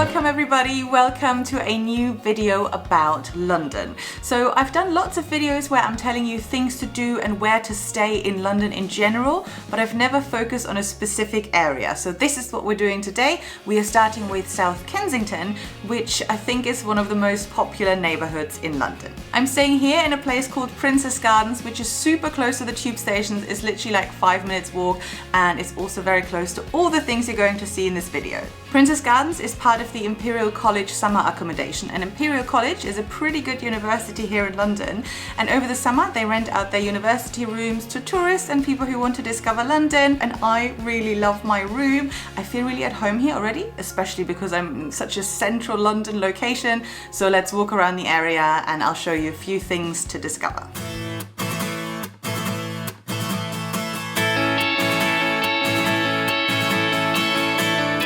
Welcome everybody, welcome to a new video about London. So I've done lots of videos where I'm telling you things to do and where to stay in London in general, but I've never focused on a specific area. So this is what we're doing today. We are starting with South Kensington, which I think is one of the most popular neighborhoods in London. I'm staying here in a place called Princess Gardens, which is super close to the tube stations. It's literally like 5 minutes walk, and it's also very close to all the things you're going to see in this video. Princess Gardens is part of the Imperial College summer accommodation, and Imperial College is a pretty good university here in London, and over the summer they rent out their university rooms to tourists and people who want to discover London, and I really love my room. I feel really at home here already, especially because I'm in such a central London location. So let's walk around the area and I'll show you a few things to discover.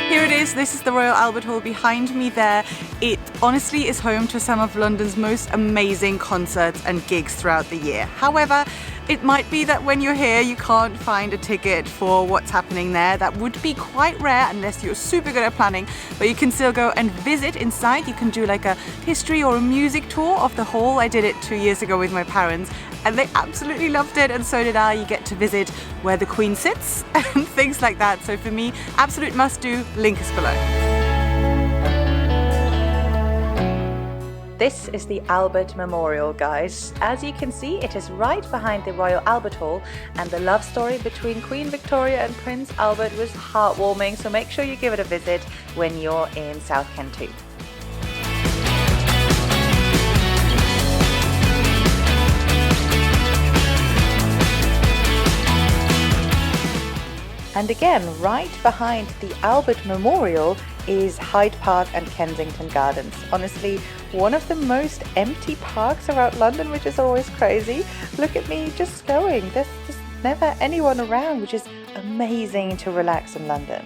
Here it is, this is the Royal Albert Hall behind me there. It honestly is home to some of London's most amazing concerts and gigs throughout the year. However, it might be that when you're here you can't find a ticket for what's happening there. That would be quite rare unless you're super good at planning, but you can still go and visit inside. You can do like a history or a music tour of the hall. I did it 2 years ago with my parents and they absolutely loved it, and so did I. You get to visit where the Queen sits and things like that. So for me, absolute must do, link is below. This is the Albert Memorial, guys. As you can see, it is right behind the Royal Albert Hall, and the love story between Queen Victoria and Prince Albert was heartwarming, so make sure you give it a visit when you're in South Kent too. And again, right behind the Albert Memorial is Hyde Park and Kensington Gardens. Honestly, one of the most empty parks around London, which is always crazy. Look at me just going. There's just never anyone around, which is amazing to relax in London.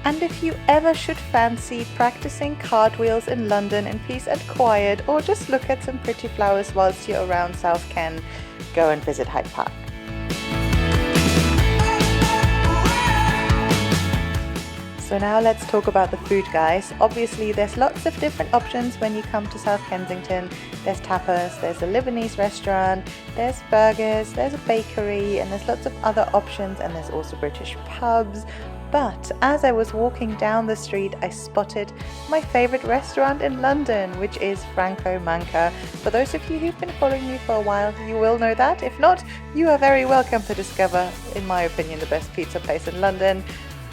And if you ever should fancy practicing cartwheels in London in peace and quiet, or just look at some pretty flowers whilst you're around South Ken, go and visit Hyde Park. So now let's talk about the food, guys. Obviously there's lots of different options when you come to South Kensington. There's tapas, there's a Lebanese restaurant, there's burgers, there's a bakery, and there's lots of other options, and there's also British pubs. But as I was walking down the street, I spotted my favorite restaurant in London, which is Franco Manca. For those of you who've been following me for a while, you will know that. If not, you are very welcome to discover, in my opinion, the best pizza place in London.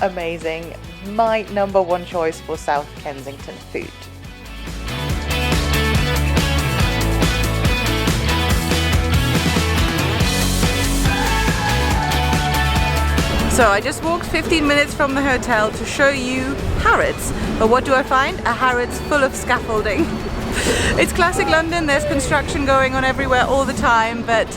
Amazing. My #1 choice for South Kensington food. So I just walked 15 minutes from the hotel to show you Harrods. But what do I find? A Harrods full of scaffolding. It's classic London, there's construction going on everywhere all the time, but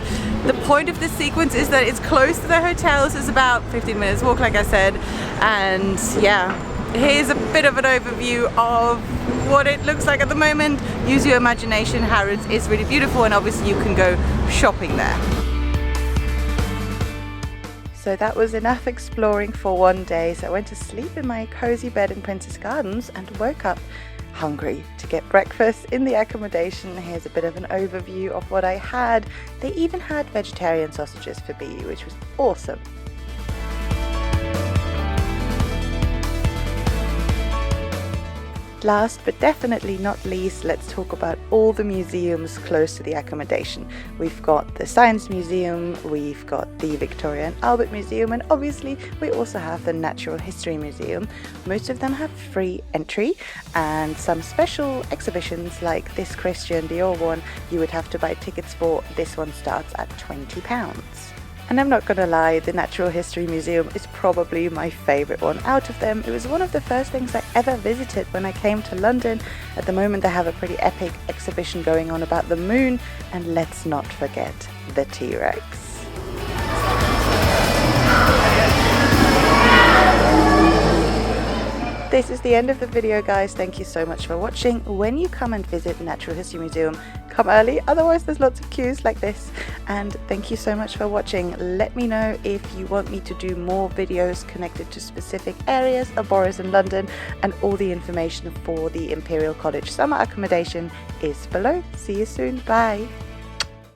the point of this sequence is that it's close to the hotels. It's about 15 minutes walk, like I said. And yeah, here's a bit of an overview of what it looks like at the moment. Use your imagination. Harrods is really beautiful, and obviously you can go shopping there. So that was enough exploring for one day. So I went to sleep in my cozy bed in Princess Gardens and woke up hungry to get breakfast in the accommodation. Here's a bit of an overview of what I had. They even had vegetarian sausages for BE, which was awesome. Last but definitely not least, let's talk about all the museums close to the accommodation. We've got the Science Museum, we've got the Victoria and Albert Museum, and obviously we also have the Natural History Museum. Most of them have free entry, and some special exhibitions like this Christian Dior one you would have to buy tickets for. This one starts at £20. And I'm not gonna lie, the Natural History Museum is probably my favourite one out of them. It was one of the first things I ever visited when I came to London. At the moment they have a pretty epic exhibition going on about the moon, and let's not forget the T-Rex. this is the end of the video, guys. Thank you so much for watching. When you come and visit Natural History Museum, come early, otherwise there's lots of queues like this. And thank you so much for watching. Let me know if you want me to do more videos connected to specific areas of boroughs in London, and all the information for the Imperial College summer accommodation is below. See you soon. Bye.